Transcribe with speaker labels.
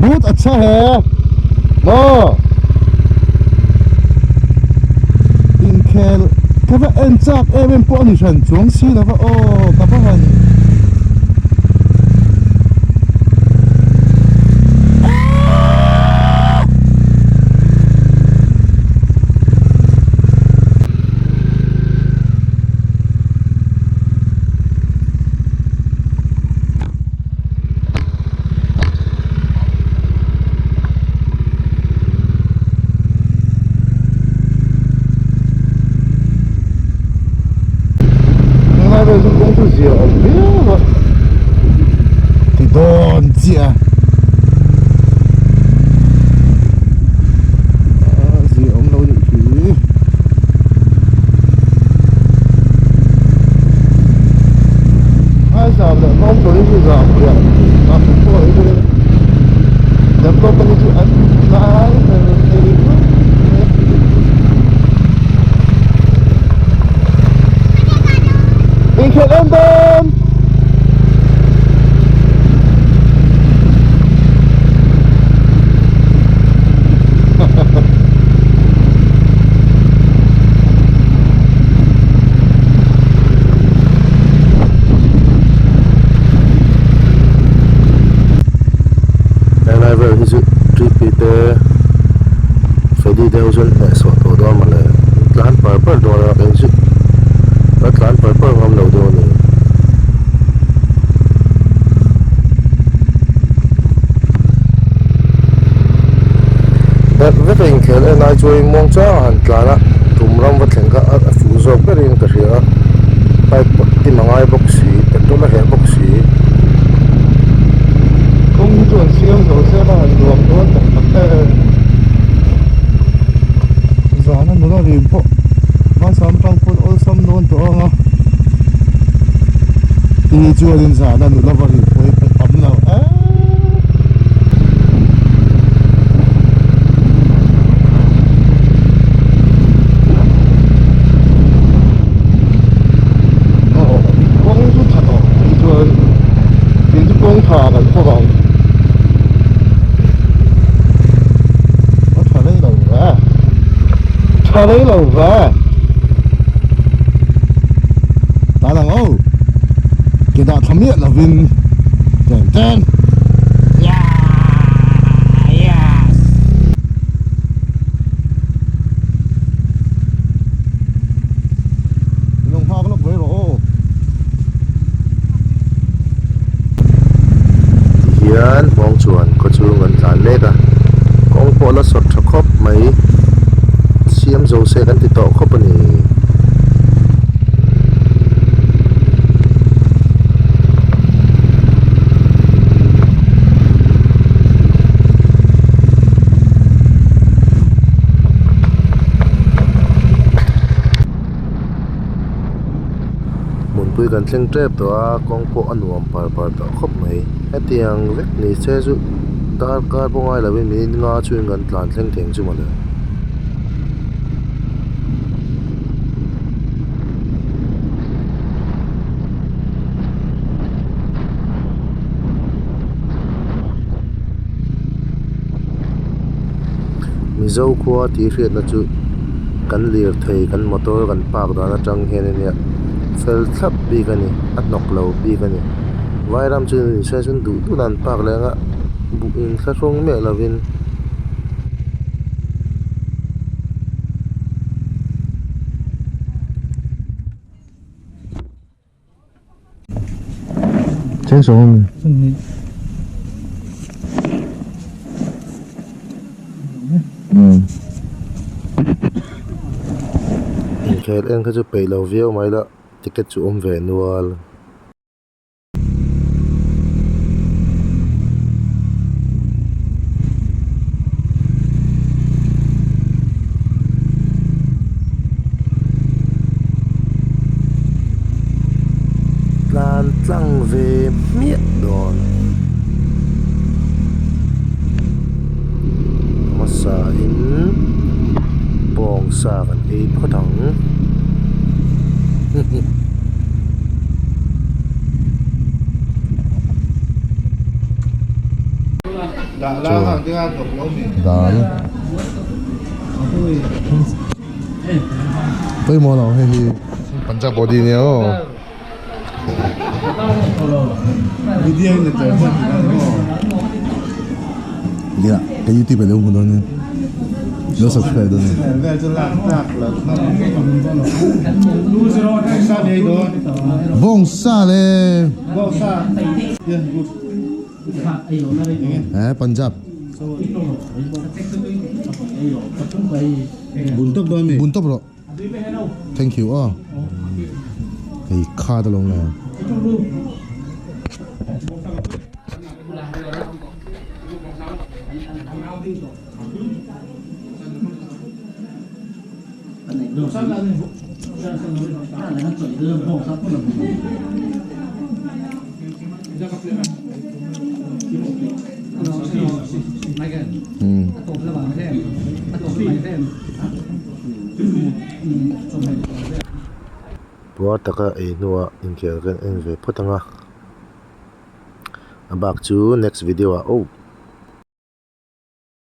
Speaker 1: बहुत अच्छा है nó in khel các bạn em chắc em bỏ đi thành xuống xí là ô các bạn thì đòn chia gì ông đâu định thử ai giảm được không có cái gì giảm được mà cũng có cái gì đập có cái gì ăn lại đi khét em tên đi theo dân hệ số tổ đó mà là lán bờ bờ đó là cái gì rất lán bờ bờ không đầu đó này với tình khởi lên này chơi mong cho hẳn là nó tụm lâm vật thành cái phụ giúp cái riêng cái gì á phải đi mà ngay bốc xí cái đó là hệ bốc xí không chuẩn siêu rồi sẽ là luồng đó giá nó là riêng po mà sắm trong phun ô sắm nón to nga thì chua đến giá nó là vào riêng thôi phải ấm nào quăng chút thật đó thì chua đến chút quăng thả cái phố vòng nó thả lên đầu ra thả lấy lầu về ta rằng ô cái đạo thấm miệng là viên đèn trên yes nông hoa có lúc với rồi hiện bóng chuồn có chú ngân tàn lết à con bộ nó sọt cho khóc mấy em dầu xe gắn thì tổ khóc này muốn bơi gần trên trep đó con bộ ăn uống par tổ khóc này hết tiếng vét này xe dụ car bông ai là bên mình ngã chuyên gần làn thanh tiếng chứ mà được dâu qua tí riết là chú cắn liệt thầy cắn motor cắn park đó là trăng hè này nè fel thấp bi cái này ắt nọc lầu bi cái này vài năm chưa sẽ chân đủ tu đàn park lên á bụng in khát phong mẹ là viên trên số khel en kha chu pei lo viau mai la ticket chu om ve nual lan tlang về miết đòn masa in bong sa kan ei phatang
Speaker 2: đã la hàng tiếng Anh độc lâu mình
Speaker 1: đá luôn tôi mua nào hay Punjab body nè
Speaker 2: video là trời phân thì
Speaker 1: dạ cái YouTube này không có nữa nhớ subscribe đó nè
Speaker 2: về cho lạc là xa đây đó
Speaker 1: vong xa lên
Speaker 2: bao xa
Speaker 1: Punjab
Speaker 2: buntop đó mình
Speaker 1: buntop rồi thank you cái card luôn nè bữa tất cả ai nuôi in kia cái anh về phốt tăng à back to next video